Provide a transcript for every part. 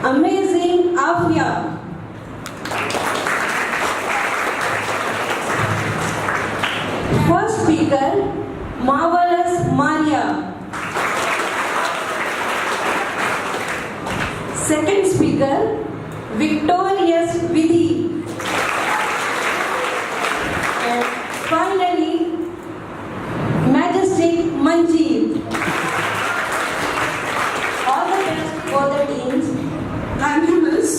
Amazing Afia. First speaker, Marvelous Maria. Second speaker, Victorious Vidhi. And finally, Majestic Manjeet. All the best for the teams. Thank you, Miss.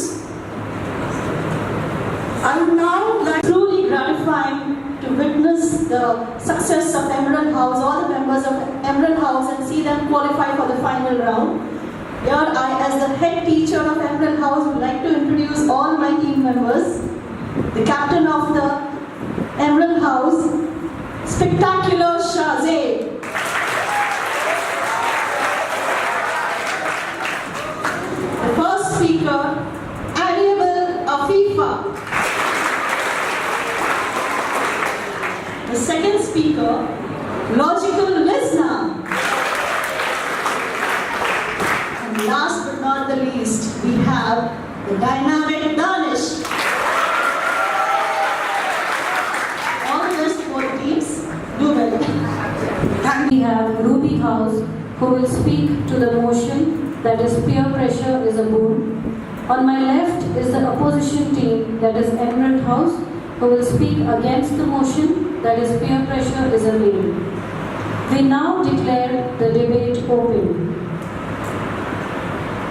I would now like truly gratifying to witness the success of Emerald House, all the members of Emerald House, and see them qualify for the final round. Here, I, as the head teacher of Emerald House, would like to introduce all my team members. The captain of the Emerald House, Spectacular Shahzaid. The first speaker, Amiable Afifa. The second speaker, Logical Listener. And last but not the least, we have the Dynamic Danish. All the best for the teams. Do well. Thank We have Ruby House, who will speak to the motion that is peer pressure is a boon. On my left is the opposition team, that is Emerald House, who will speak against the motion that is peer pressure is a bane. We now declare the debate open.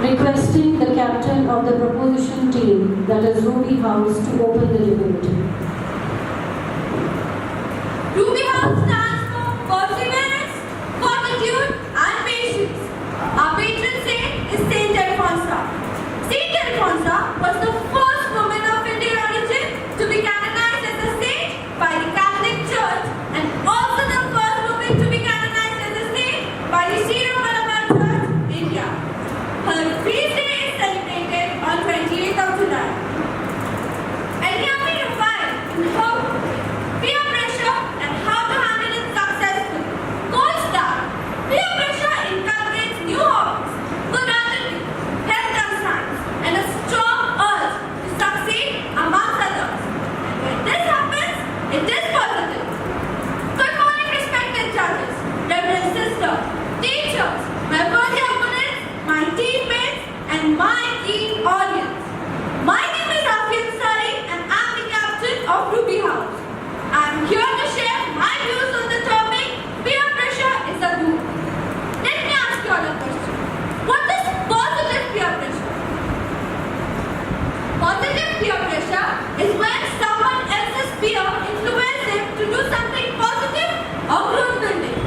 Requesting the captain of the proposition team, that is Ruby House, to open the debate. Ruby House stands for perseverance, fortitude, and patience. Our patron saint is Saint Alfonsa. Saint Alfonsa was the first woman of Indian origin to be canonized as a saint by the Catholic Church, and also the first woman to be canonized as a saint by the Syro-Malabar Church, India. Her feast day is celebrated on 28th of July. Eliyahu Rafai in how peer pressure and how to handle it successfully. Gold star, peer pressure inculcates new hobbies, good attitude, health and science, and a strong urge to succeed amongst others. And when this happens, it is positive. Good morning, respected judges, reverend sisters, teachers, my worthy opponents, my teammates, and my team audience. My name is Afia Sari, and I'm the captain of Ruby House. I'm here to share my views on the topic, peer pressure is a boon. Let me ask you all a question. What is positive peer pressure? Positive peer pressure is when someone else's peer influences him to do something positive or growth building.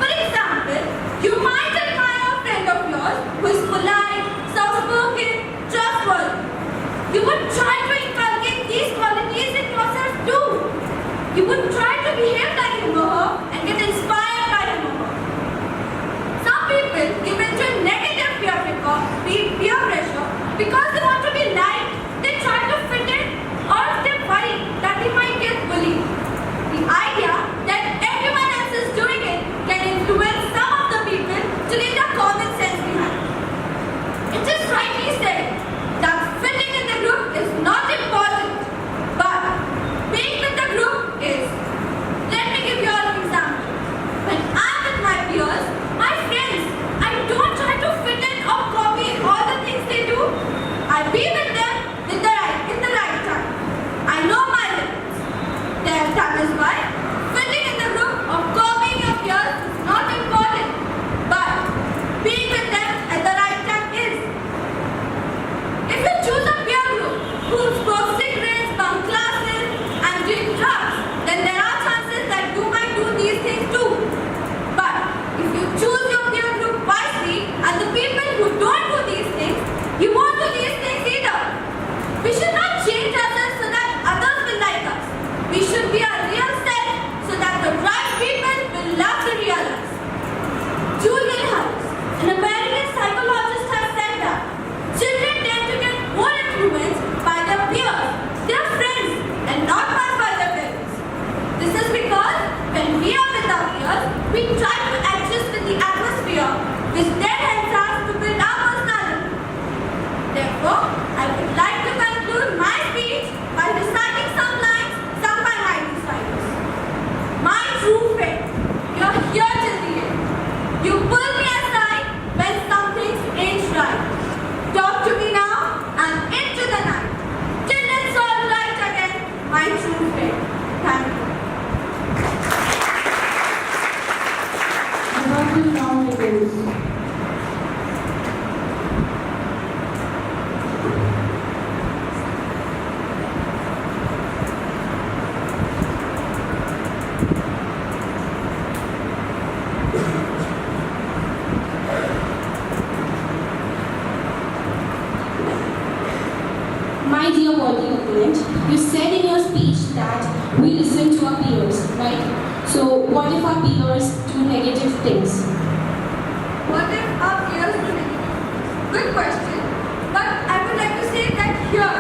For example, you might admire a friend of yours who is polite, soft-spoken, trustworthy. You would try to inculcate these qualities in yourself too. You would try to behave like him or her and get inspired by him or her. Some people give into negative peer pressure because they want to be liked, they try to fit in, or they worry that they might get bullied. The idea that everyone else is doing it can influence some of the people to leave their common sense behind. It is rightly said that fitting in the group is not important, but being with the group is. Let me give you all an example. When I'm with my peers, my friends, I don't try to fit in or copy all the things they do. I be with them in the right time. I know my limits. That is why fitting in the group or copying your peers is not important, but being with them at the right time is. If you choose a peer group who smoke cigarettes, bunk classes, and drink drugs, then there are chances that you might do these things too. But if you choose your peer group wisely and the people who don't do these things, you won't do these things either. We should not change ourselves so that others will like us. We should be our real self so that the right people will love the real us. Julian House, an American psychologist, has said that children tend to get more influenced by their peers, their friends, and not by their parents. This is because when we are with our peers, we try to adjust with the atmosphere, which then helps us to build our My dear body opponent, you said in your speech that we listen to our peers, right? So what if our peers do negative things? What if our peers do negative? Good question. But I would like to say that here,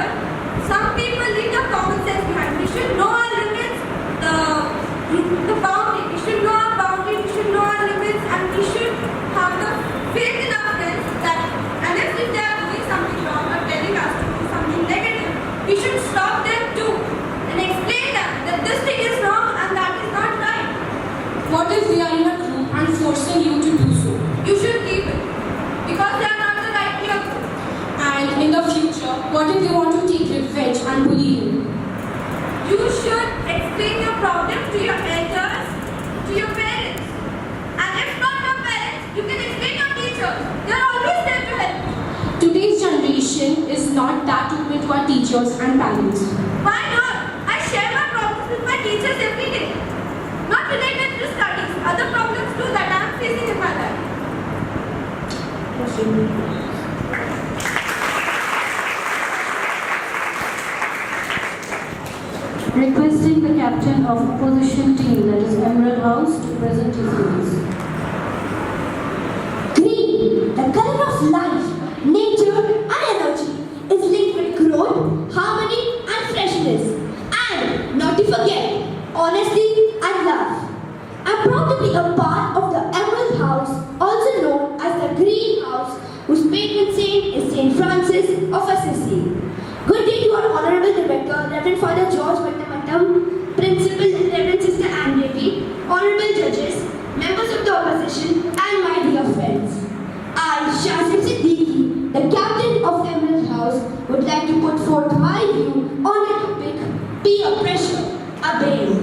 some people leave their common sense behind. We should know our limits, the boundary. We should know our boundary, we should know our limits, and we should have the faith in our friends that, and if they are doing something wrong or telling us to do something negative, we should stop them too and explain them that this thing is wrong and that is not right. What if we are in a group and forcing you to do so? You should keep it because they are not the right peer group. And in the future, what if they want to take revenge and bully you? You should explain your problem to your elders, to your parents. And if not your parents, you can explain your teachers. They are always there to help you. Today's generation is not that open to our teachers and parents. Why not? I share my problems with my teachers every day. Not related to studies, other problems too that I am facing in my life. Requesting the captain of opposition team, that is Emerald House, to present his views. Green, the color of life, nature and energy, is linked with growth, harmony and freshness. And, not to forget, honesty and love. I'm proud to be a part of the Emerald House, also known as the Green House, whose patron saint is St. Francis of SSC. Good day to our Honorable Director, Reverend Father George Mattamatam, Principal Reverend Sister Anne Devi, Honorable Judges, members of the opposition, and my dear friends. I, Shazim Siddiqui, the Captain of Emerald House, would like to put forth my view on the topic, peer pressure, a bane.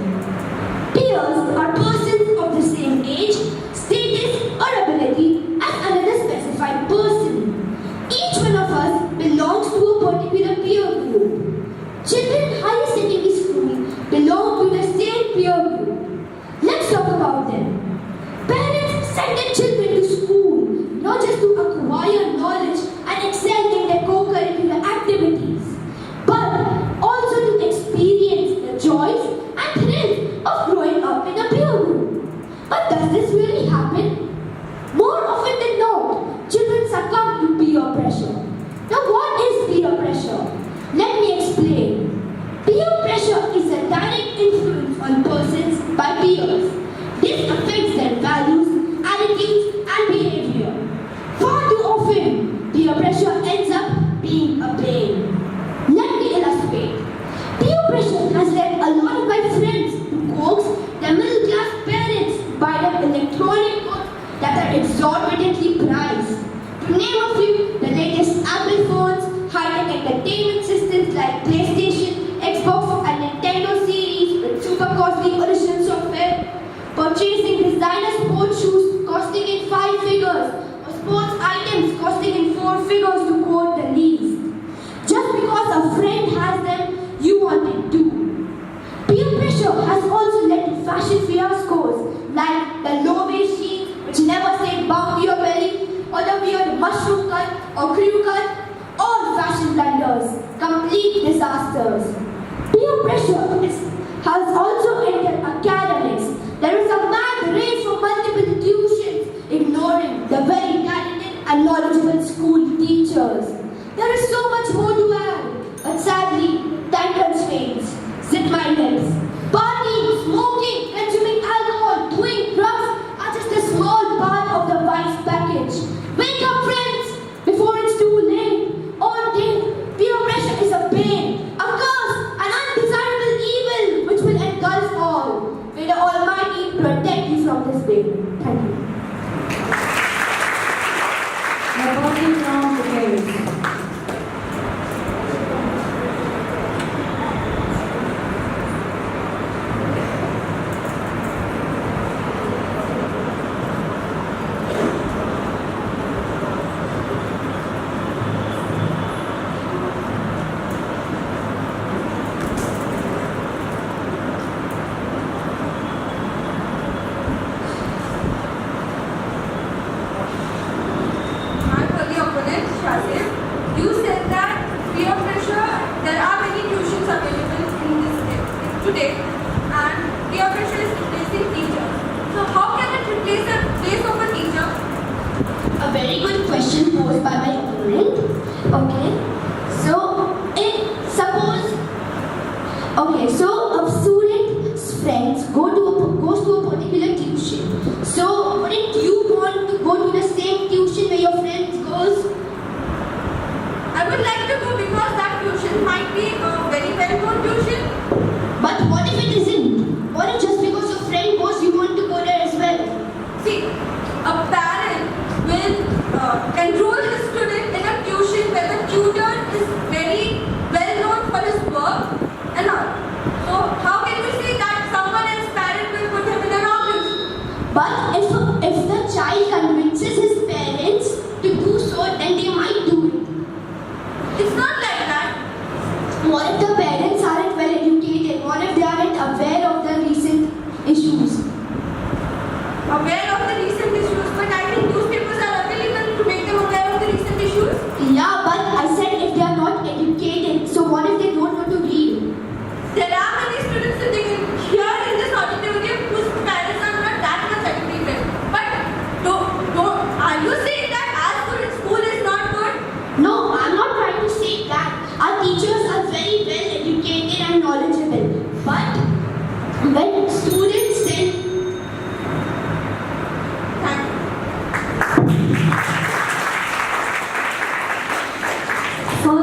Peers are persons of the same age, status, or ability as another specified person. Each one of us belongs to a particular peer group. Children in higher secondary school belong to the same peer group. Let's talk about them. Parents send their children to school not just to acquire knowledge and excel in their co-curricular activities, but also to experience the joys and thrills of growing up in a peer group. But does this really happen? More often than not, children succumb to peer pressure. Now what is peer pressure? Let me explain. Peer pressure is a direct influence on persons by peers. This affects their values, attitudes and behavior. Far too often, peer pressure ends up being a bane. Let me illustrate. Peer pressure has led a lot of my friends to coax their middle class parents to buy them electronic goods that are exorbitantly priced. To name a few, the latest Apple phones, high-tech entertainment systems like PlayStation, Xbox and Nintendo series with super costly original software, purchasing designer sports shoes costing in 5 figures, or sports items costing in 4 figures to quote the least. Just because a friend has them, you want it too. Peer pressure has also led to fashion fiascos like the low-waist jeans which never say bow to your belly, or the weird mushroom cut or crew cut, all fashion blunders, complete disasters. Peer pressure has also entered academics. There is a mad race for multiple tuitions, ignoring the very talented and knowledgeable school teachers. There is so much more to add, but sadly, time constraints zip my lips. Partying, smoking, consuming alcohol, doing drugs are just a small part of the vice package. Wake up, friends, before it's too late. All day, peer pressure is a pain, a curse, an undesirable evil which will engulf all. May the Almighty protect you from this pain. Thank you. Reporting from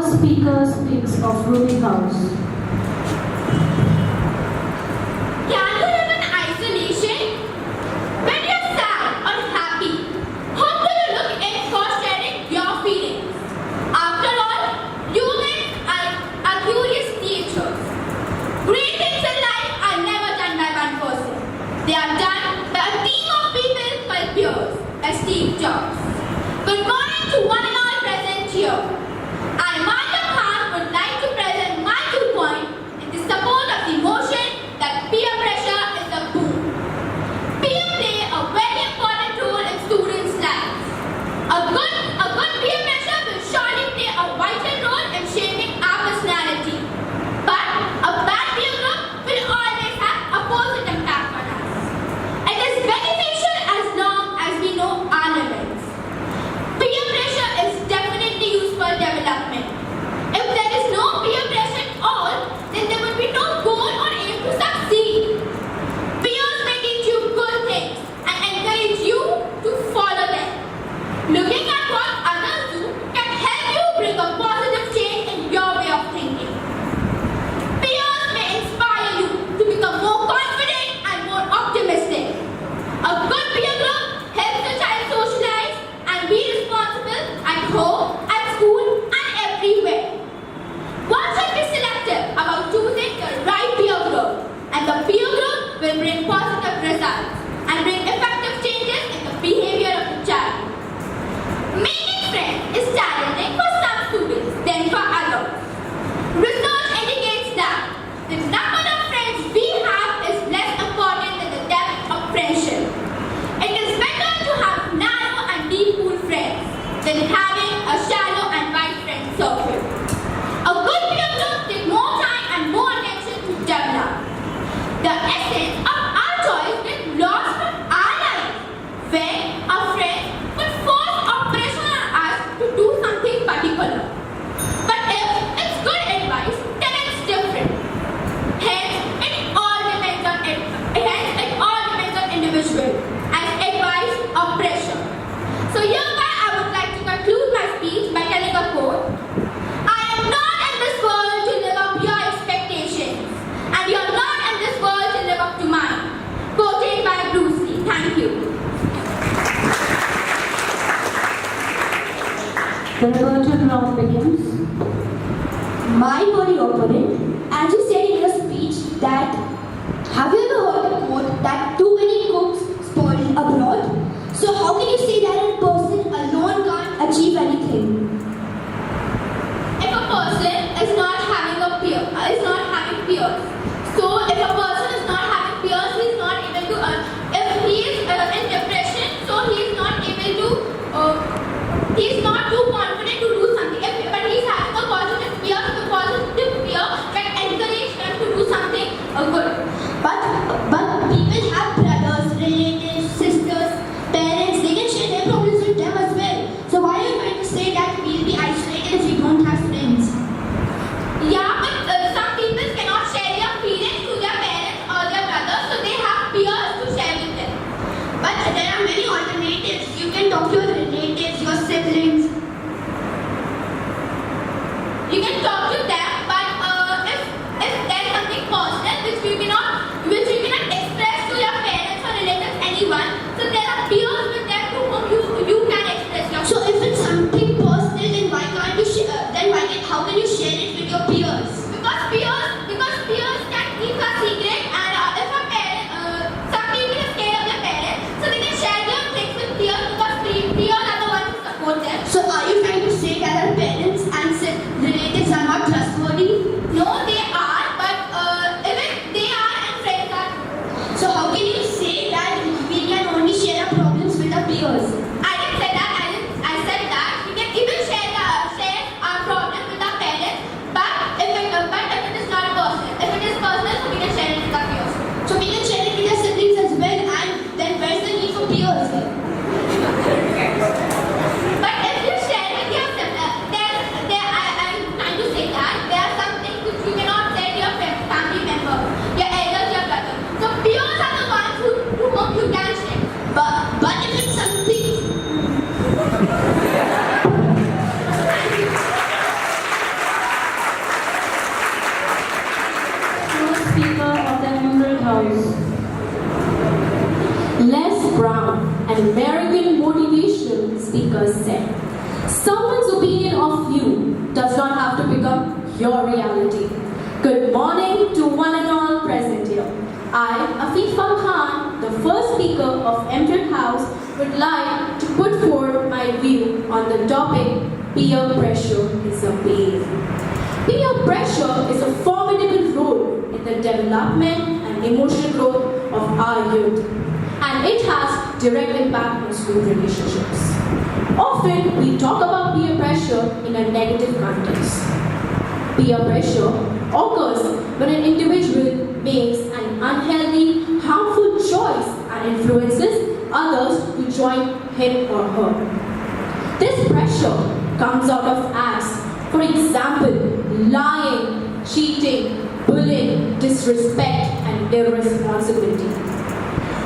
first speaker speaks of rooming house. Can you live in isolation? When you're sad or happy, whom do you look in for sharing your feelings? After all, humans are curious creatures. Great things in life are never done by one person. They are done by a team of people called peers, as Steve Jobs. Good morning to one and all present here. I, Martha Khan, would like to present my viewpoint in the support of the motion that peer pressure is a boon. Peer play a very important role in students' lives. A good peer pressure will surely play a vital role in shaping our personality. But a bad peer group will always have opposite impact on us. It is beneficial as long as we know our limits. Peer pressure is definitely used for development. If there is no peer pressure at all, then there would be no goal or aim to succeed. Peers may teach you good things and encourage you to follow them. Looking at what others do can help you bring a positive change in your way of thinking. Peers may inspire you to become more confident and more optimistic. A good peer group helps the child socialize and be responsible at home, at school, and everywhere. One should be selective about choosing the right peer group, and the peer group will bring positive results and bring effective changes in the behavior of the child. Making friends is challenging for some students than for others. Research indicates that the number of friends we have is less important than the depth of friendship. It is better to have narrow and deep pool friends than having a shallow and wide friend circle. A good peer group takes more time and more attention to develop. The essence of our choice gets lost from our life when a friend would force or pressure on us to do something particular. But if it's good advice, then it's different. Hence, it all depends on individual as advice or pressure. So hereby I would like to conclude my speech by telling a quote. I am not in this world to live up your expectations, and you are not in this world to live up to mine. Quoted by Bruce Lee. Thank you. The rebuttal round begins. My worry opponent, as you said in your speech that, have you ever heard the quote that too many cooks spoil abroad? So how can you say that a person alone can't achieve anything? If a person is not having peers, so if a person is not having peers, he is not able to. If he is in depression, so he is not able to. He is not too confident to do something. But he is having a positive peer, the positive peer can encourage him to do something good. But people have brothers, relatives, sisters, parents. They can share their problems with them as well. So why are you trying to say that we'll be isolated if we don't have friends? Yeah, but some people cannot share their feelings to their parents or their brothers, so they have peers to share with them. But there are many alternatives. You can talk to your relatives, your siblings. You can talk to them, but if there's something personal which you cannot express to your parents or relatives, anyone, so there are peers with them to whom you can express your. So if it's something personal, then why can't you share? How can you share it with your peers? Because peers can keep a secret, and if a parent, some people are scared of their parents, so they can share their things with peers because peers are the ones who support them. So are you trying to say that our parents and relatives are An American motivational speaker said, "Someone's opinion of you does not have to become your reality." Good morning to one and all present here. I, Afifa Khan, the first speaker of Emerald House, would like to put forth my view on the topic, peer pressure is a pain. Peer pressure is a formidable role in the development and emotional growth of our youth, and it has direct impact on school relationships. Often we talk about peer pressure in a negative context. Peer pressure occurs when an individual makes an unhealthy, harmful choice and influences others to join him or her. This pressure comes out of acts, for example, lying, cheating, bullying, disrespect, and irresponsibility.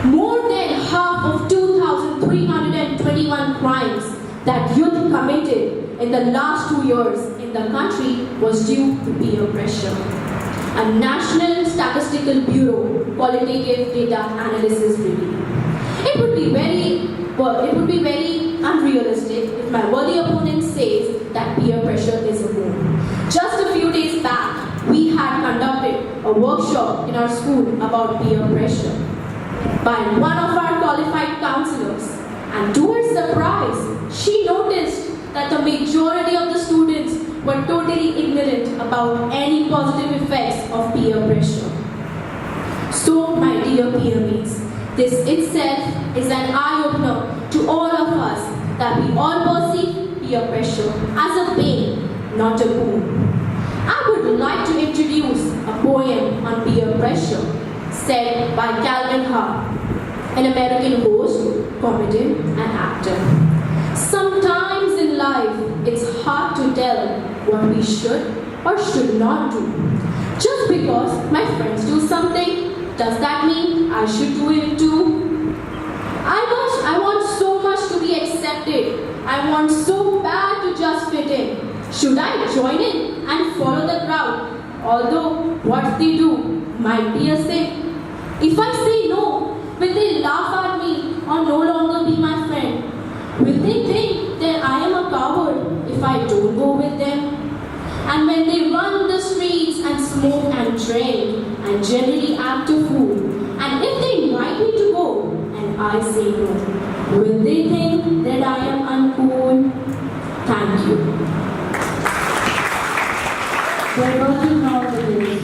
More than half of 2,321 crimes that youth committed in the last 2 years in the country was due to peer pressure. A National Statistical Bureau qualitative data analysis review. It would be very unrealistic if my worthy opponent says that peer pressure is a boon. Just a few days back, we had conducted a workshop in our school about peer pressure by one of our qualified counselors, and to her surprise, she noticed that the majority of the students were totally ignorant about any positive effects of peer pressure. So, my dear peermates, this itself is an eye-opener to all of us that we all perceive peer pressure as a pain, not a boon. I would like to introduce a poem on peer pressure said by Calvin Hart, an American host, comedian, and actor. Sometimes in life, it's hard to tell what we should or should not do. Just because my friends do something, does that mean I should do it too? I want so much to be accepted. I want so bad to just fit in. Should I join in and follow the crowd? Although what they do might be a sin. If I say no, will they laugh at me or no longer be my friend? Will they think that I am a coward if I don't go with them? And when they run the streets and smoke and drink and generally act a fool, and if they invite me to go and I say no, will they think that I am uncool? Thank you. Rebuttals now begins.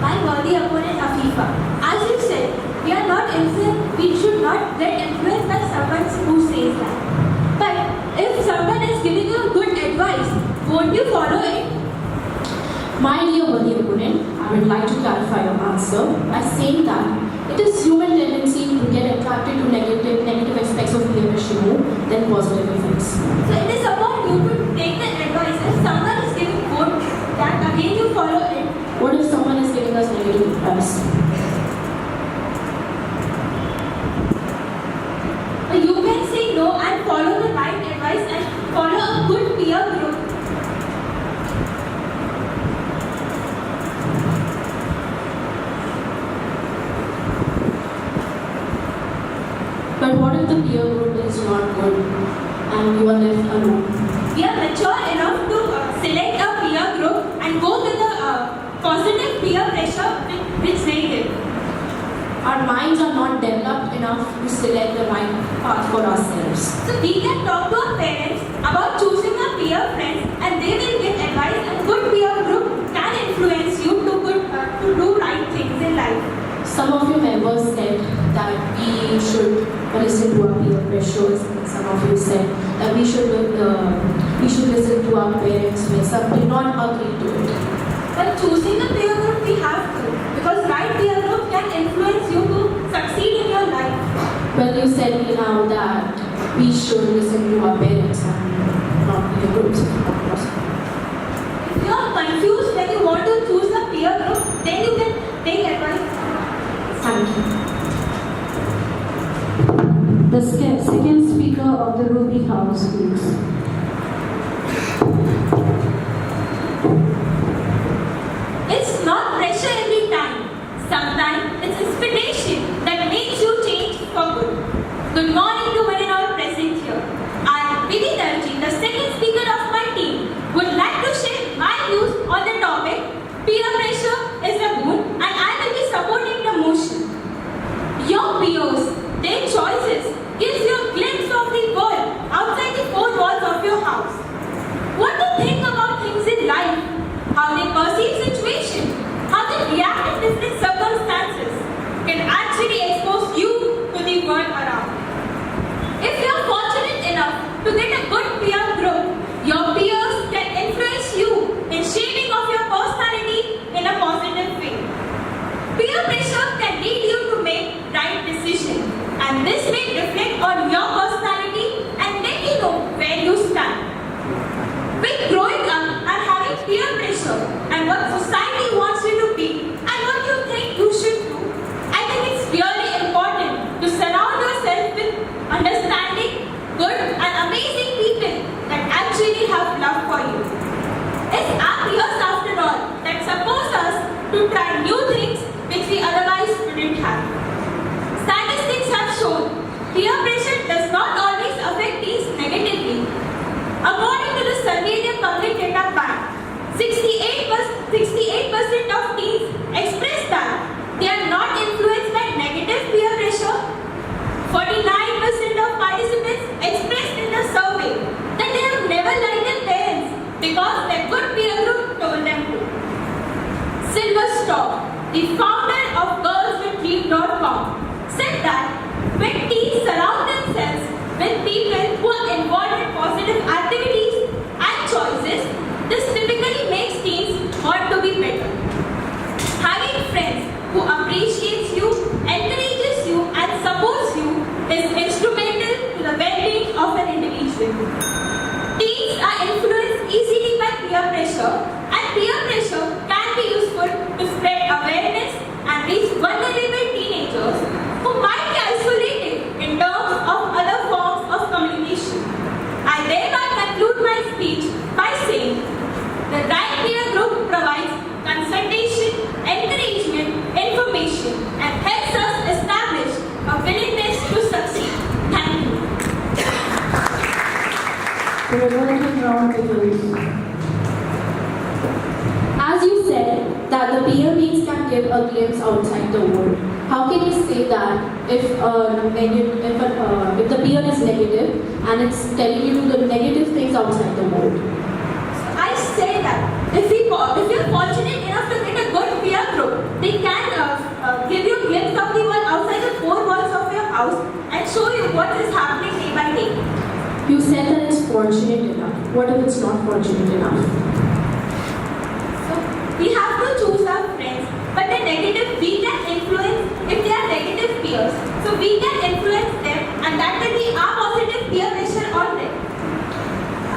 My worthy opponent Afifa, as you said, we should not get influenced by someone who says that. But if someone is giving you good advice, won't you follow it? My dear worthy opponent, I would like to clarify your answer by saying that it is human tendency to get attracted to negative aspects of peer pressure more than positive effects. So it is upon you to take the advice. If someone is giving good, then again you follow it. What if someone is giving us negative advice? You can say no and follow the right advice and follow a good peer group. But what if the peer group is not good and you are left alone? We are mature enough to select a peer group and go with the positive peer pressure which they give. Our minds are not developed enough to select the right path for ourselves. So we can talk to our parents about choosing a peer friend and they will give advice, and good peer group can influence you to do right things in life. Some of your members said that we should listen to our peer pressures. Some of you said that we should listen to our parents when some did not agree to it. But choosing a peer group we have to, because right peer group can influence you to succeed in your life. Well, you said me now that we should listen to our parents and not groups, of course. If you are confused when you want to choose a peer group, then you can take advice. Thank you. The second speaker of the Ruby House, please. It's not pressure every time. Sometimes it's inspiration that makes you change for good. Good morning to one and all present here. I, Vidhi Darji, the second speaker of my team, would like to share my views on the topic peer pressure is a boon, and I will be supporting the motion. Your peers, their choices, gives you a glimpse of the world outside the four walls of your house. What they think about things in life, how they perceive situations, how they react in different circumstances, can actually expose you to the world around. If you are fortunate enough to get a good peer group, your peers can influence you in shaping of your personality in a positive way. Peer pressure can lead you to make right decisions, and this may reflect on your personality and let you know where you stand. With growing up and having peer pressure and what society wants you to be and what you think you should do, I think it's really important to surround yourself with understanding, good and amazing people that actually have love for you. It's our peers after all that support us to try new things which we otherwise wouldn't have. Statistics have shown peer pressure does not always affect teens negatively. According to the Surveillance Public Data Bank, 68% of teens express that they are not influenced by negative peer pressure. 49% of participants expressed in the survey that they have never liked their parents because their good peer group told them to. Silver Storm, the founder of girlswithdream.com, said that when teens surround themselves with people who are involved in positive activities and choices, this typically makes teens want to be better. Having friends who appreciates you, encourages you and supports you is instrumental to the well-being of an individual. Teens are influenced easily by peer pressure, and peer pressure can be useful to spread awareness and reach vulnerable teenagers who might be isolated in terms of other forms of communication. I thereby conclude my speech by saying the right peer group provides consultation, encouragement, information and helps us establish a willingness to succeed. Thank you. The revolving round begins. As you said, that the peer meets can give a glimpse outside the world. How can you say that if the peer is negative and it's telling you the negative things outside the world? I say that if you're fortunate enough to get a good peer group, they can give you a glimpse of the world outside the four walls of your house and show you what is happening day by day. You said that it's fortunate enough. What if it's not fortunate enough? So we have to choose our friends, but the negative we can influence if they are negative peers. So we can influence them, and that will be our positive peer pressure on them.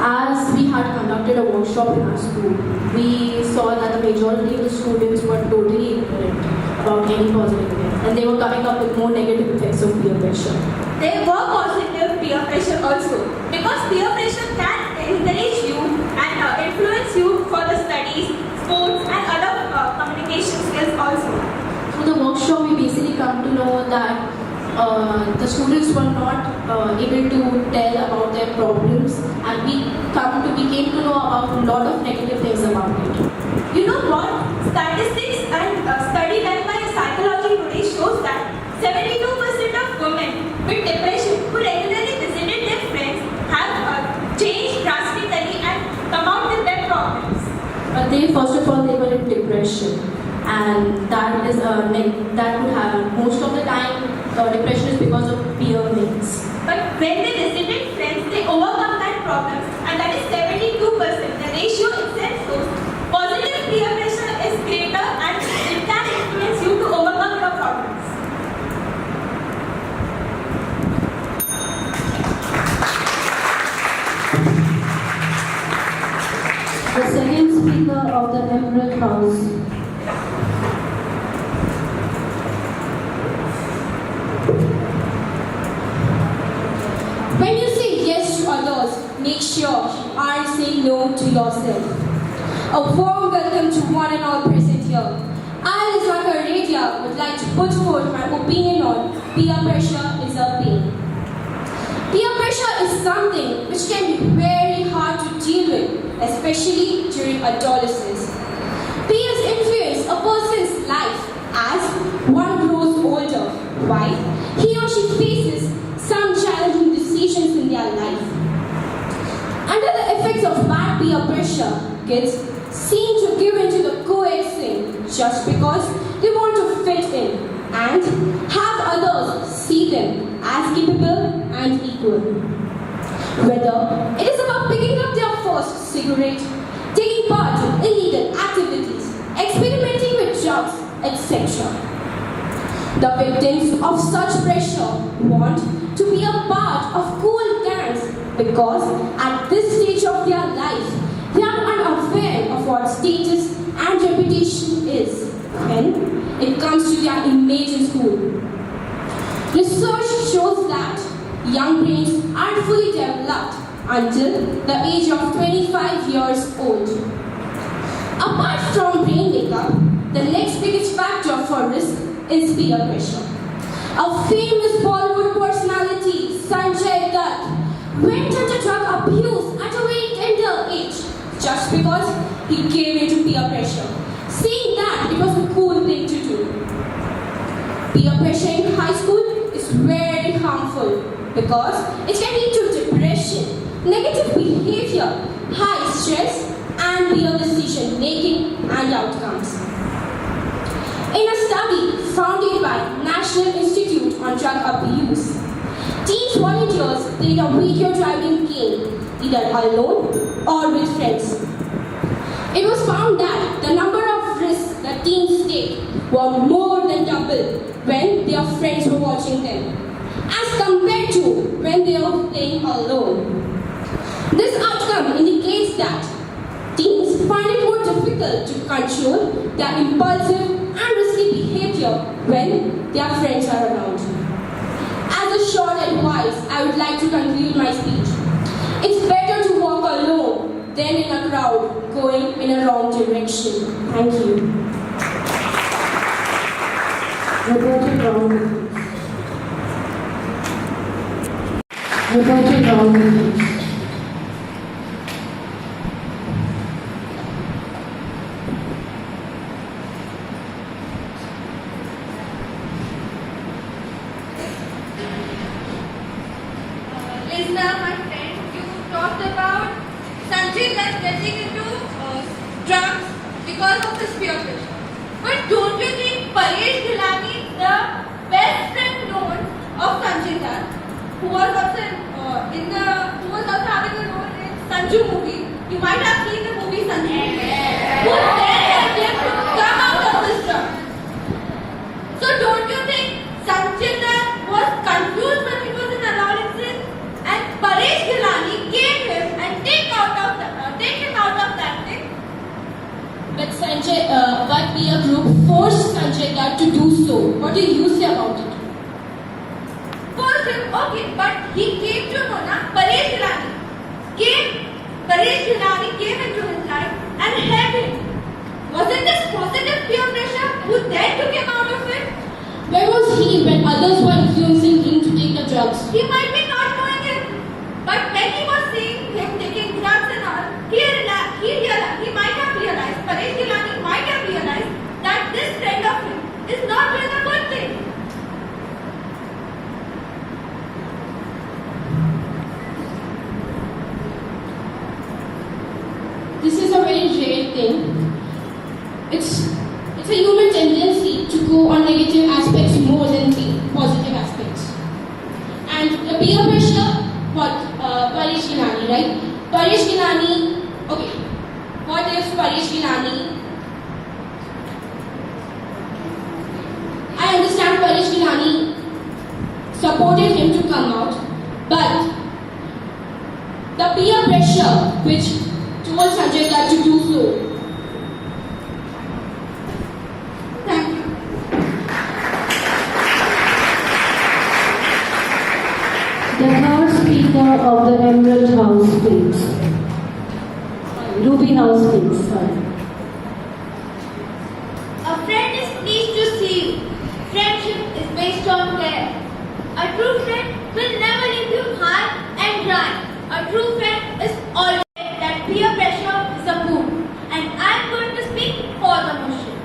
As we had conducted a workshop in our school, we saw that the majority of the students were totally ignorant about any positive effects, and they were coming up with more negative effects of peer pressure. There were positive peer pressure also, because peer pressure can encourage you and influence you for the studies, sports and other communication skills also. Through the workshop, we basically come to know that the students were not able to tell about their problems, and we came to know about a lot of negative things about it. You know what? Statistics and study done by Psychology Today shows that 72% of women with depression who regularly visited their friends have changed drastically and come out with their problems. But first of all, they were in depression, and that would have most of the time depression is because of peer mates. But when they visited friends, they overcome that problem, and that is 72%. The ratio itself shows positive peer pressure is greater and it can influence you to overcome your problems. make sure you aren't saying no to yourself. A warm welcome to one and all present here. I, as like a radio, would like to put forth my opinion on peer pressure is a pain. Peer pressure is something which can be very hard to deal with, especially during adolescence. Peers influence a person's life as one grows older, while he or she faces some challenging decisions in their life. Under the effects of bad peer pressure, kids seem to give in to the co-ed thing just because they want to fit in and have others see them as capable and equal. Whether it is about picking up their first cigarette, taking part in illegal activities, experimenting with drugs, etc. The victims of such pressure want to be a part of cool gangs because at this stage of their life, they are unaware of what status and reputation is when it comes to their image in school. Research shows that young brains aren't fully developed until the age of 25 years old. Apart from brain makeup, the next biggest factor for risk is peer pressure. A famous Bollywood personality, Sanjay Dutt, went into drug abuse at a very tender age just because he gave in to peer pressure, saying that it was a cool thing to do. Peer pressure in high school is very harmful because it can lead to depression, negative behavior, high stress, and peer decision making and outcomes. In a study founded by National Institute on Drug Abuse, teen volunteers played a video driving game, either alone or with friends. It was found that the number of risks that teens take were more than double when their friends were watching them, as compared to when they were playing alone. This outcome indicates that teens find it more difficult to control their impulsive and risky behavior when their friends are around. As a short advice, I would like to conclude my speech. It's better to walk alone than in a crowd going in a wrong direction. Thank you. Reported round. Reported round. Listener, my friend, you talked about Sanjay Dutt getting into drugs because of his peer pressure. But don't you think Paresh Gilani, the best friend known of Sanjay Dutt, who was also having a role in Sanju movie, you might have seen the movie Sanju, who then helped him to come out of this drug. So don't you think Sanjay Dutt was confused when he was in adolescence? And Paresh Gilani came him and take him out of that thing. But peer group forced Sanjay Dutt to do so. What do you say about it? Forced him, okay, but he came to know na, Paresh Gilani came into his life and helped him. Wasn't this positive peer pressure who then took him out of it? Where was he when others were influencing him to take the drugs? He might be not knowing it, but when he was seeing him taking drugs and all, he might have realized, Paresh Gilani might have realized that this friend of him is not doing a good thing. This is a very rare thing. It's a human tendency to go on negative aspects more than the positive aspects. And the peer pressure, Paresh Gilani, right? Paresh Gilani, okay. What if Paresh Gilani? I understand Paresh Gilani supported him to come out, but the peer pressure which told Sanjay Dutt to do so. Thank you. The third speaker of the Emerald House speaks. Ruby House speaks. Sorry. A friend is pleased to see you. Friendship is based on care. A true friend will never leave you high and dry. A true friend is always that peer pressure is a boon. And I'm going to speak for the motion.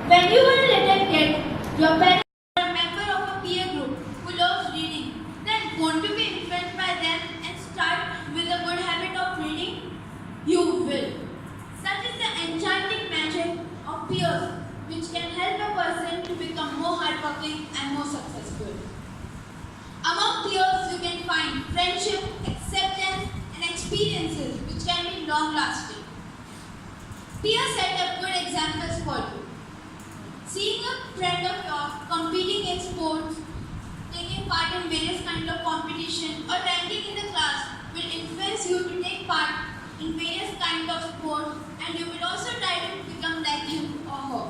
When you were a little kid, your parents were a member of a peer group who loves reading. Then won't you be influenced by them and start with a good habit of reading? You will. Such is the enchanting magic of peers, which can help a person to become more hardworking and more successful. Among peers, you can find friendship, acceptance, and experiences which can be long-lasting. Peers set up good examples for you. Seeing a friend of yours competing in sports, taking part in various kinds of competition, or ranking in the class will influence you to take part in various kinds of sports, and you will also try to become like him or her.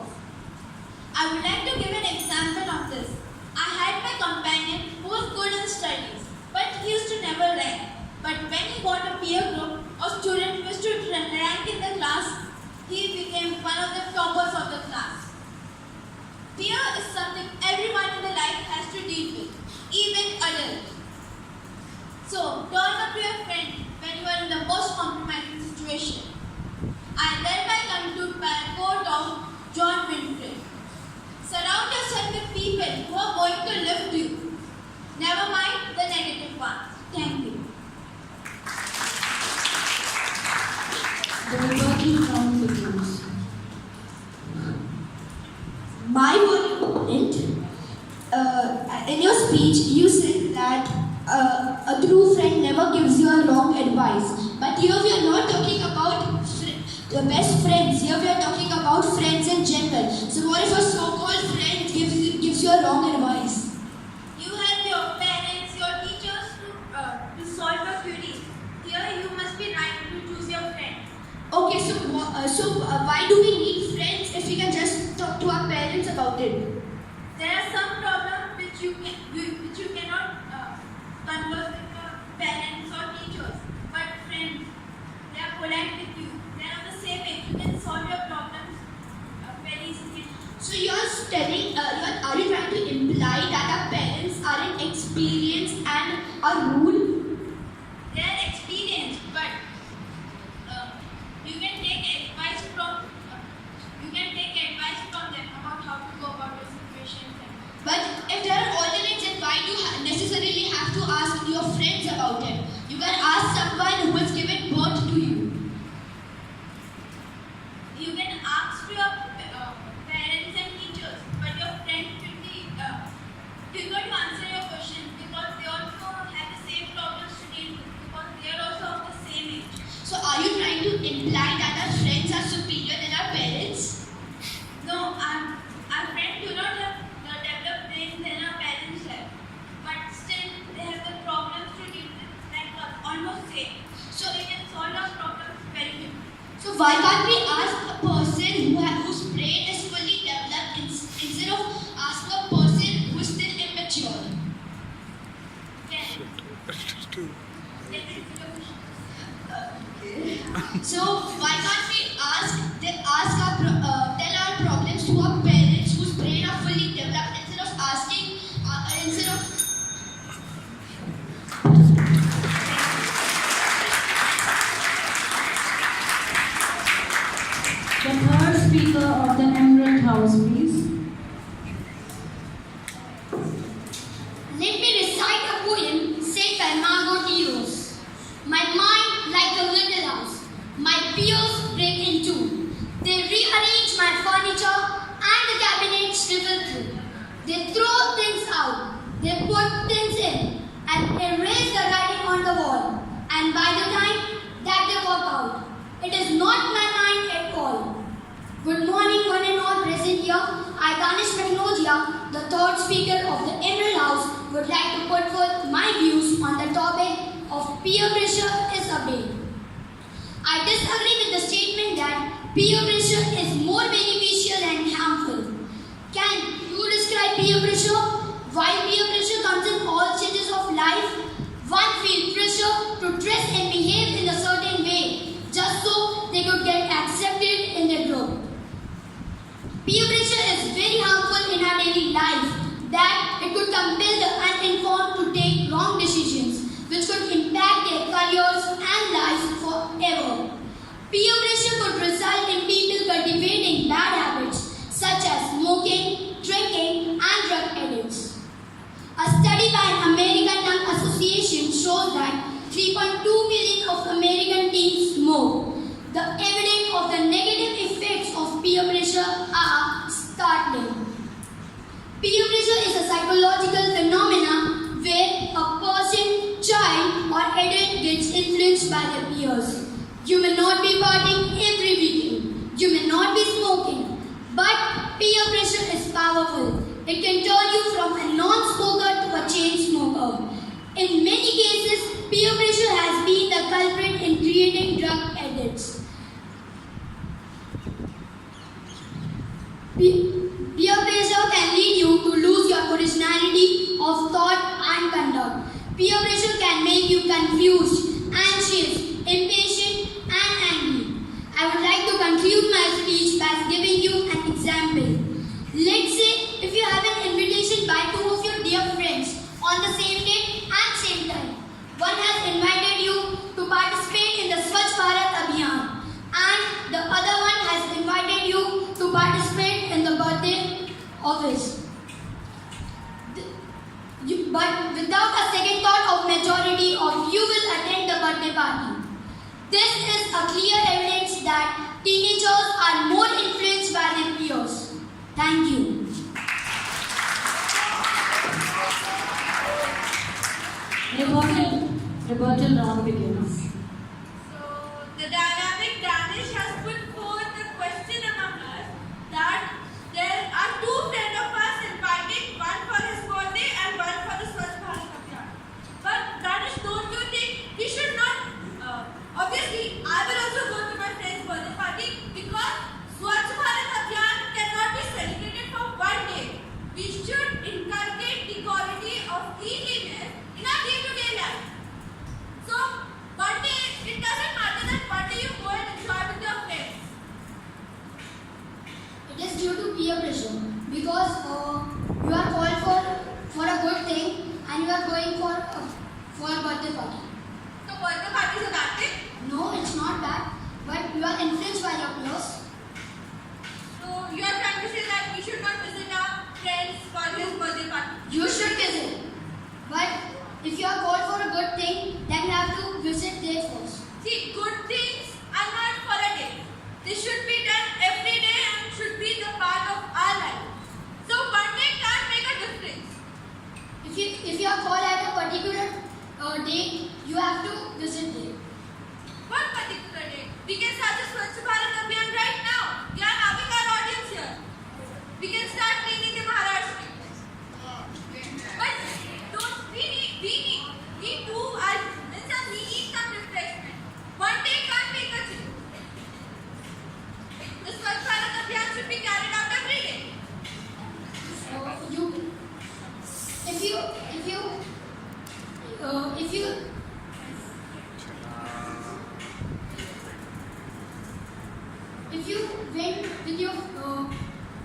I would like to give an example of this. I had my companion who was good in studies, but he used to never rank. But when he got a peer group or student who used to rank in the class, he became one of the toppers of the class. Fear is something everyone in the life has to deal with, even adults. So, turn up to your friend when you are in the most compromising situation. I thereby conclude by a quote of John Winfrey. Surround yourself with people who are going to lift you. Never mind the negative ones. Thank you. The Rebuttals round begins. My opponent, in your speech, you said that a true friend never gives you a wrong advice. But here we are not talking about the best friends. Here we are talking about friends in general. So what if a so-called friend gives you a wrong advice? You help your parents, your teachers to solve your queries. Here you must be right to choose your friend. Okay, so why do we need friends if we can just talk to our parents about it? There are some problems which you cannot converse with your parents or teachers. But friends, they are polite with you. They are of the same age. You can solve your problems very easily. So you're telling, are you trying to imply that our parents are inexperienced and are rude? They are experienced, but you can take advice from them about how to go about your situation. But if there are alternates, then why do you necessarily have to ask your friends about it? You can ask someone who has given birth to you. You can ask to your parents and teachers, but your friends will be difficult to answer your questions because they also have the same problems to deal with because they are also of the same age. So are you trying to imply that our friends are superior than our parents? No, our friends do not have the developed brains than our parents have, but still they have the problems to deal with like almost same. So we can solve our problems very quickly. So why can't we ask a person whose brain is fully developed instead of asking a person who is still immature? So why can't we tell our problems to our parents whose brain are fully developed instead of asking The third speaker of the Emerald House, please. Let me recite a poem said by Margot Rose. My mind like a little house. My peers break in two. They rearrange my furniture and the cabinets shrivel through. They throw things out. They put things in and erase the writing on the wall. And by the time that they walk out, it is not my mind at all. Good morning, one and all present here. I, Danish Technologia, the third speaker of the Emerald House, would like to put forth my views on the topic of peer pressure is a bane. I disagree with the statement that peer pressure is more beneficial than harmful. Can you describe peer pressure? While peer pressure comes in all stages of life, dress and behave in a certain way just so they could get accepted in their group. Peer pressure is very harmful in our daily life, that it could compel the uninformed to take wrong decisions which could impact their careers and lives forever. Peer pressure could result in people cultivating bad habits such as smoking, drinking, and drug addicts. A study by an American Lung Association shows that 3.2 million of American teens smoke. The evidence of the negative effects of peer pressure are startling. Peer pressure is a psychological phenomenon where a person, child, or adult gets influenced by their peers. You may not be partying every weekend. You may not be smoking. But peer pressure is powerful. It can turn you from a non-smoker to a chain smoker. In many cases, peer pressure has been the culprit in creating drug addicts. Peer pressure can lead you to lose your originality of thought and conduct. Peer pressure can make you confused, anxious, impatient, and angry. I would like to conclude my speech by giving you an example. Let's say if you have an invitation by two of your dear friends on the same date and same time. One has invited you to participate in the Swachh Bharat Abhiyan and the other one has invited you to participate in the birthday office. But without a second thought of majority of you will attend the birthday party. This is a clear evidence that teenagers are more influenced by their peers. Thank you. Rebuttal round begins. So, the dynamic Danish has put forth the question among us that there are two friends of us inviting, one for his birthday and one for the Swachh Bharat Abhiyan. But Danish, don't you think we should not, obviously I will also go to my friend's birthday party because Swachh Bharat Abhiyan cannot be celebrated for one day. We should inculcate the quality of cleanliness in our day-to-day life. So, birthday, it doesn't matter that birthday you go and enjoy with your friends. It is due to peer pressure because you are called for a good thing and you are going for a birthday party. So, birthday party is a bad thing? No, it's not bad, but you are influenced by your peers. So, you are trying to say that we should not visit our friends for his birthday party? You should visit, but if you are called for a good thing, then you have to visit there first. See, good things are not for a day. They should be done every day and should be the part of our life. So, one day can't make a difference. If you are called at a particular day, you have to visit there. What particular day? We can start the Swachh Bharat Abhiyan right now. We are having our audience here. We can start cleaning the Maharashtra streets. But we need some refreshment. One day can't make a change. The Swachh Bharat Abhiyan should be carried out every day. If you went with your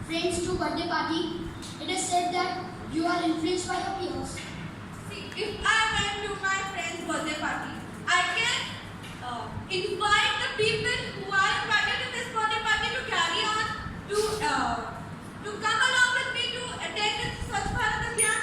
friends to birthday party, it is said that you are influenced by your peers. See, if I went to my friend's birthday party, I can invite the people who are invited to this birthday party to carry on, to come along with me to attend the Swachh Bharat Abhiyan.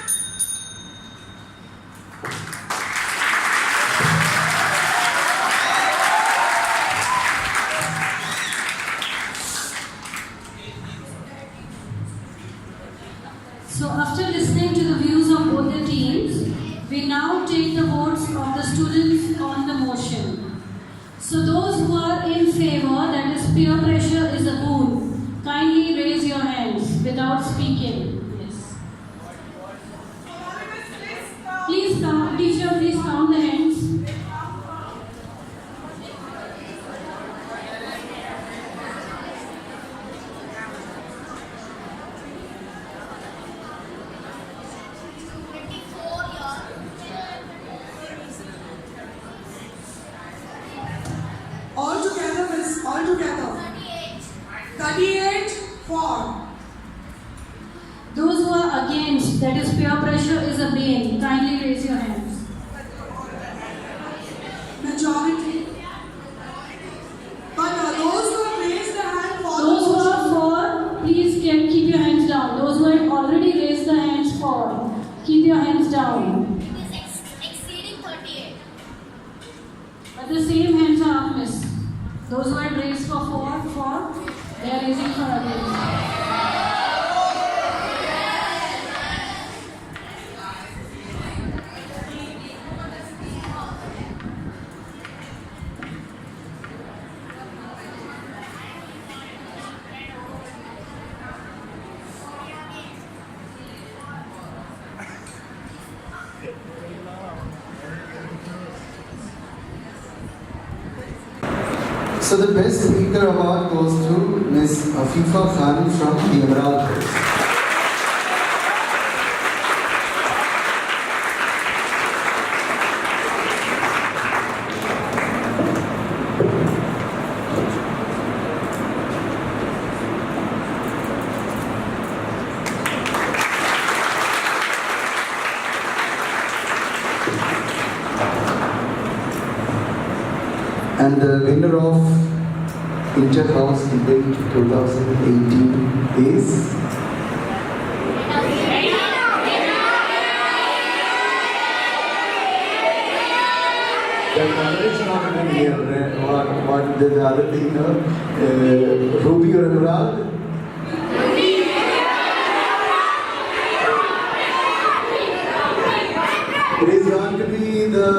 So after listening to the views of both the teams, we now take the votes of the students on the motion. So those who are in favor, that is peer pressure is a boon, kindly raise your hands without speaking. Yes. Please count, teacher, please count the hands. against, that is peer pressure, is a bane? Kindly raise your hands. Majority. But those who have raised their hand for Those who are for, please keep your hands down. Those who have already raised their hands for, keep your hands down. It is exceeding 38. But the same hands are up, miss. Those who had raised for, they are raising for against. So the best speaker award goes to Miss Afifa Khan from the Emerald Coast. And the winner of Inter-House Debate 2018 is the coverage not even here. What the other thing? Ruby or Emerald? It is going to be the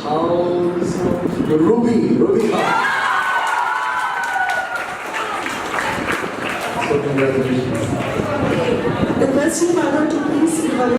house of Ruby House. So congratulations. the question, I want to please evaluate.